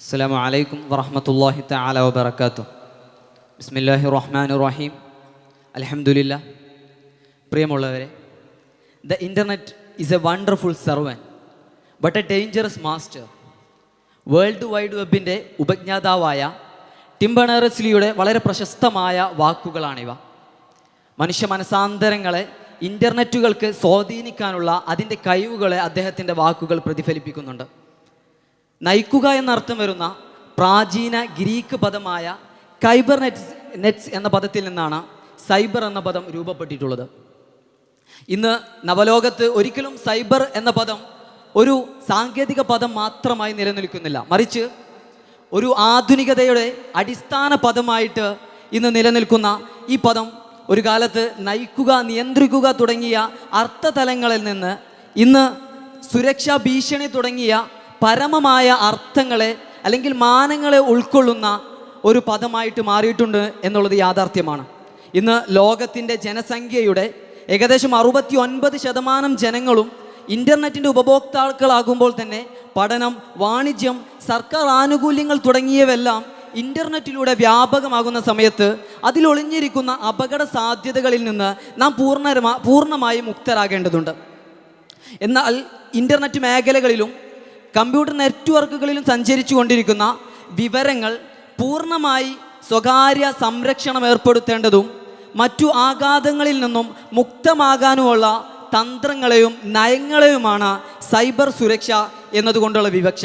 അസ്സലാമു അലൈക്കും വറഹ്മത്തുള്ളാഹി തആല വബറകാതുഹു. ബിസ്മില്ലാഹിർ റഹ്മാനിർ റഹീം. അൽഹംദുലില്ലാഹ്. പ്രിയമുള്ളവരെ, the internet is a wonderful servant but a dangerous master. World wide വെബിൻ്റെ ഉപജ്ഞാതാവായ ടിം ബേണേഴ്സ്-ലീയുടെ വളരെ പ്രശസ്തമായ വാക്കുകളാണിവ. മനുഷ്യ മനസാന്തരങ്ങളെ ഇൻ്റർനെറ്റുകൾക്ക് സ്വാധീനിക്കാനുള്ള അതിൻ്റെ കഴിവുകളെ അദ്ദേഹത്തിൻ്റെ വാക്കുകൾ പ്രതിഫലിപ്പിക്കുന്നുണ്ട്. നയിക്കുക എന്നർത്ഥം വരുന്ന പ്രാചീന ഗ്രീക്ക് പദമായ നെറ്റ്സ് എന്ന പദത്തിൽ നിന്നാണ് സൈബർ എന്ന പദം രൂപപ്പെട്ടിട്ടുള്ളത്. ഇന്ന് നവലോകത്ത് ഒരിക്കലും സൈബർ എന്ന പദം ഒരു സാങ്കേതിക പദം മാത്രമായി നിലനിൽക്കുന്നില്ല, മറിച്ച് ഒരു ആധുനികതയുടെ അടിസ്ഥാന പദമായിട്ട് ഇന്ന് നിലനിൽക്കുന്ന ഈ പദം ഒരു കാലത്ത് നയിക്കുക, നിയന്ത്രിക്കുക തുടങ്ങിയ അർത്ഥതലങ്ങളിൽ നിന്ന് ഇന്ന് സുരക്ഷാ ഭീഷണി തുടങ്ങിയ പരമമായ അർത്ഥങ്ങളെ അല്ലെങ്കിൽ മാനങ്ങളെ ഉൾക്കൊള്ളുന്ന ഒരു പദമായിട്ട് മാറിയിട്ടുണ്ട് എന്നുള്ളത് യാഥാർത്ഥ്യമാണ്. ഇന്ന് ലോകത്തിൻ്റെ ജനസംഖ്യയുടെ ഏകദേശം 69% ജനങ്ങളും ഇൻ്റർനെറ്റിൻ്റെ ഉപഭോക്താക്കളാകുമ്പോൾ തന്നെ പഠനം, വാണിജ്യം, സർക്കാർ ആനുകൂല്യങ്ങൾ തുടങ്ങിയവെല്ലാം ഇൻ്റർനെറ്റിലൂടെ വ്യാപകമാകുന്ന സമയത്ത് അതിലൊളിഞ്ഞിരിക്കുന്ന അപകട സാധ്യതകളിൽ നിന്ന് നാം പൂർണ്ണമായും മുക്തരാകേണ്ടതുണ്ട്. എന്നാൽ ഇൻ്റർനെറ്റ് മേഖലകളിലും കമ്പ്യൂട്ടർ നെറ്റ്വർക്കുകളിലും സഞ്ചരിച്ചു കൊണ്ടിരിക്കുന്ന വിവരങ്ങൾ പൂർണ്ണമായി സ്വകാര്യ സംരക്ഷണം ഏർപ്പെടുത്തേണ്ടതും മറ്റു ആഘാതങ്ങളിൽ നിന്നും മുക്തമാകാനുമുള്ള തന്ത്രങ്ങളെയും നയങ്ങളെയുമാണ് സൈബർ സുരക്ഷ എന്നതുകൊണ്ടുള്ള വിവക്ഷ.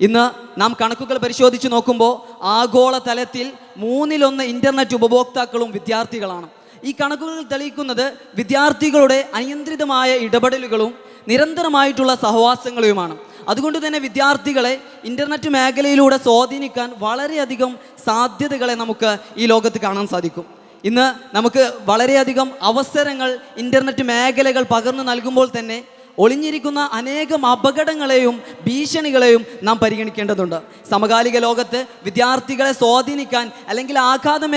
ഇന്ന് നാം കണക്കുകൾ പരിശോധിച്ച് നോക്കുമ്പോൾ ആഗോള തലത്തിൽ 1/3 ഇൻ്റർനെറ്റ് ഉപഭോക്താക്കളും വിദ്യാർത്ഥികളാണ്. ഈ കണക്കുകൾ തെളിയിക്കുന്നത് വിദ്യാർത്ഥികളുടെ അനിയന്ത്രിതമായ ഇടപെടലുകളും നിരന്തരമായിട്ടുള്ള സഹവാസങ്ങളുമാണ്. അതുകൊണ്ട് തന്നെ വിദ്യാർത്ഥികളെ ഇൻ്റർനെറ്റ് മേഖലയിലൂടെ സ്വാധീനിക്കാൻ വളരെയധികം സാധ്യതകളെ നമുക്ക് ഈ ലോകത്ത് കാണാൻ സാധിക്കും. ഇന്ന് നമുക്ക് വളരെയധികം അവസരങ്ങൾ ഇൻ്റർനെറ്റ് മേഖലകൾ പകർന്നു നൽകുമ്പോൾ തന്നെ ഒളിഞ്ഞിരിക്കുന്ന അനേകം അപകടങ്ങളെയും ഭീഷണികളെയും നാം പരിഗണിക്കേണ്ടതുണ്ട്. സമകാലിക ലോകത്ത് വിദ്യാർത്ഥികളെ സ്വാധീനിക്കാൻ അല്ലെങ്കിൽ ആഘാതം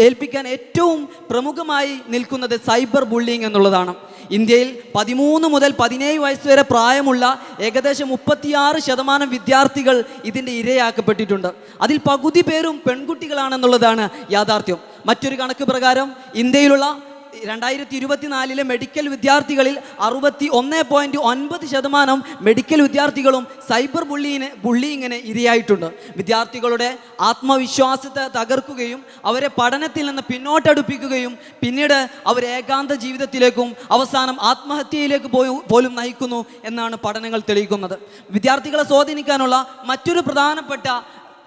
ഏൽപ്പിക്കാൻ ഏറ്റവും പ്രമുഖമായി നിൽക്കുന്നത് സൈബർ ബുള്ളിങ് എന്നുള്ളതാണ്. ഇന്ത്യയിൽ 13 മുതൽ 17 വയസ്സ് വരെ പ്രായമുള്ള ഏകദേശം 36% വിദ്യാർത്ഥികൾ ഇതിൻ്റെ ഇരയാക്കപ്പെട്ടിട്ടുണ്ട്. അതിൽ പകുതി പേരും പെൺകുട്ടികളാണെന്നുള്ളതാണ് യാഥാർത്ഥ്യം. മറ്റൊരു കണക്ക് പ്രകാരം ഇന്ത്യയിലുള്ള 2024 മെഡിക്കൽ വിദ്യാർത്ഥികളിൽ 61.9% മെഡിക്കൽ വിദ്യാർത്ഥികളും സൈബർ ബുള്ളിങ്ങിന് ഇരയായിട്ടുണ്ട്. വിദ്യാർത്ഥികളുടെ ആത്മവിശ്വാസത്തെ തകർക്കുകയും അവരെ പഠനത്തിൽ നിന്ന് പിന്നോട്ടടുപ്പിക്കുകയും പിന്നീട് അവർ ഏകാന്ത ജീവിതത്തിലേക്കും അവസാനം ആത്മഹത്യയിലേക്ക് പോലും നയിക്കുന്നു എന്നാണ് പഠനങ്ങൾ തെളിയിക്കുന്നത്. വിദ്യാർത്ഥികളെ സ്വാധീനിക്കാനുള്ള മറ്റൊരു പ്രധാനപ്പെട്ട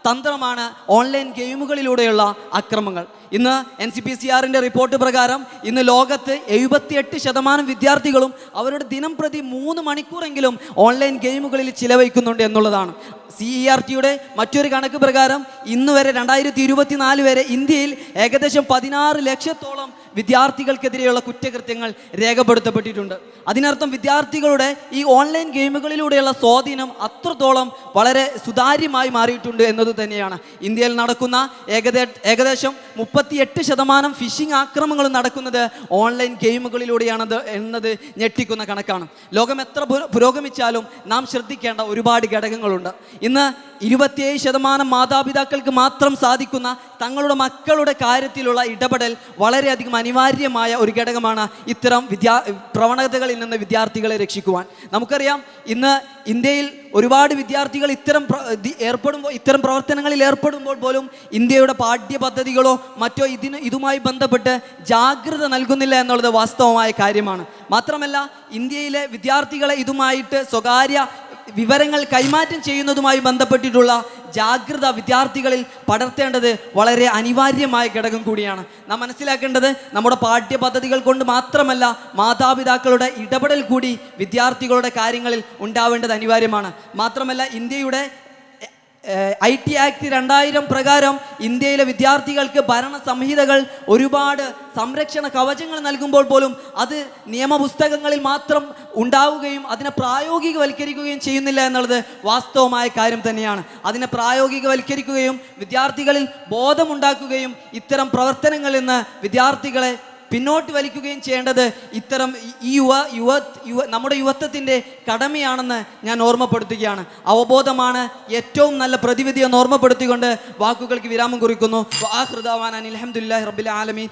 തന്ത്രമാണ് ഓൺലൈൻ ഗെയിമുകളിലൂടെയുള്ള അക്രമങ്ങൾ. ഇന്ന് NCPCRൻ്റെ റിപ്പോർട്ട് പ്രകാരം ഇന്ന് ലോകത്ത് 78% വിദ്യാർത്ഥികളും അവരുടെ ദിനം പ്രതി 3 മണിക്കൂറെങ്കിലും ഓൺലൈൻ ഗെയിമുകളിൽ ചിലവഴിക്കുന്നുണ്ട് എന്നുള്ളതാണ്. CERTയുടെ മറ്റൊരു കണക്ക് പ്രകാരം ഇന്ന് വരെ 2024 വരെ ഇന്ത്യയിൽ ഏകദേശം 16 ലക്ഷത്തോളം വിദ്യാർത്ഥികൾക്കെതിരെയുള്ള കുറ്റകൃത്യങ്ങൾ രേഖപ്പെടുത്തപ്പെട്ടിട്ടുണ്ട്. അതിനർത്ഥം വിദ്യാർത്ഥികളുടെ ഈ ഓൺലൈൻ ഗെയിമുകളിലൂടെയുള്ള സ്വാധീനം അത്രത്തോളം വളരെ സുതാര്യമായി മാറിയിട്ടുണ്ട് എന്നത് തന്നെയാണ്. ഇന്ത്യയിൽ നടക്കുന്ന ഏകദേശം 38% ഫിഷിംഗ് ആക്രമണങ്ങൾ നടക്കുന്നത് ഓൺലൈൻ ഗെയിമുകളിലൂടെയാണത് എന്നത് ഞെട്ടിക്കുന്ന കണക്കാണ്. ലോകം എത്ര പുരോഗമിച്ചാലും നാം ശ്രദ്ധിക്കേണ്ട ഒരുപാട് ഘടകങ്ങളുണ്ട്. ഇന്ന് 27% മാതാപിതാക്കൾക്ക് മാത്രം സാധിക്കുന്ന തങ്ങളുടെ മക്കളുടെ കാര്യത്തിലുള്ള ഇടപെടൽ വളരെയധികം അനിവാര്യമായ ഒരു ഘടകമാണ് ഇത്തരം പ്രവണതകളിൽ നിന്ന് വിദ്യാർത്ഥികളെ രക്ഷിക്കുവാൻ. നമുക്കറിയാം, ഇന്ന് ഇന്ത്യയിൽ ഒരുപാട് വിദ്യാർത്ഥികൾ ഇത്തരം പ്രവർത്തനങ്ങളിൽ ഏർപ്പെടുമ്പോൾ പോലും ഇന്ത്യയുടെ പാഠ്യപദ്ധതികളോ മറ്റോ ഇതുമായി ബന്ധപ്പെട്ട് ജാഗ്രത നൽകുന്നില്ല എന്നുള്ളത് വാസ്തവമായ കാര്യമാണ്. മാത്രമല്ല, ഇന്ത്യയിലെ വിദ്യാർത്ഥികളെ ഇതുമായിട്ട് സ്വകാര്യ വിവരങ്ങൾ കൈമാറ്റം ചെയ്യുന്നതുമായി ബന്ധപ്പെട്ടിട്ടുള്ള ജാഗ്രത വിദ്യാർത്ഥികളിൽ പടർത്തേണ്ടത് വളരെ അനിവാര്യമായ ഘടകം കൂടിയാണ്. നാം മനസ്സിലാക്കേണ്ടത് നമ്മുടെ പാഠ്യപദ്ധതികൾ കൊണ്ട് മാത്രമല്ല, മാതാപിതാക്കളുടെ ഇടപെടൽ കൂടി വിദ്യാർത്ഥികളുടെ കാര്യങ്ങളിൽ ഉണ്ടാവേണ്ടത് അനിവാര്യമാണ്. മാത്രമല്ല, ഇന്ത്യയുടെ IT ആക്ട് 2000 പ്രകാരം ഇന്ത്യയിലെ വിദ്യാർത്ഥികൾക്ക് ഭരണ സംഹിതകൾ ഒരുപാട് സംരക്ഷണ കവചങ്ങൾ നൽകുമ്പോൾ പോലും അത് നിയമപുസ്തകങ്ങളിൽ മാത്രം ഉണ്ടാവുകയും അതിനെ പ്രായോഗികവൽക്കരിക്കുകയും ചെയ്യുന്നില്ല എന്നുള്ളത് വാസ്തവമായ കാര്യം തന്നെയാണ്. അതിനെ പ്രായോഗികവൽക്കരിക്കുകയും വിദ്യാർത്ഥികളിൽ ബോധമുണ്ടാക്കുകയും ഇത്തരം പ്രവർത്തനങ്ങളിൽ നിന്ന് വിദ്യാർത്ഥികളെ പിന്നോട്ട് വലിക്കുകയും ചെയ്യേണ്ടത് ഇത്തരം നമ്മുടെ യുവത്വത്തിൻ്റെ കടമയാണെന്ന് ഞാൻ ഓർമ്മപ്പെടുത്തുകയാണ്. അവബോധമാണ് ഏറ്റവും നല്ല പ്രതിവിധി എന്ന് ഓർമ്മപ്പെടുത്തിക്കൊണ്ട് വാക്കുകൾക്ക് വിരാമം കുറിക്കുന്നു. അൽഹംദുലില്ലാഹി റബ്ബിൽ ആലമീൻ.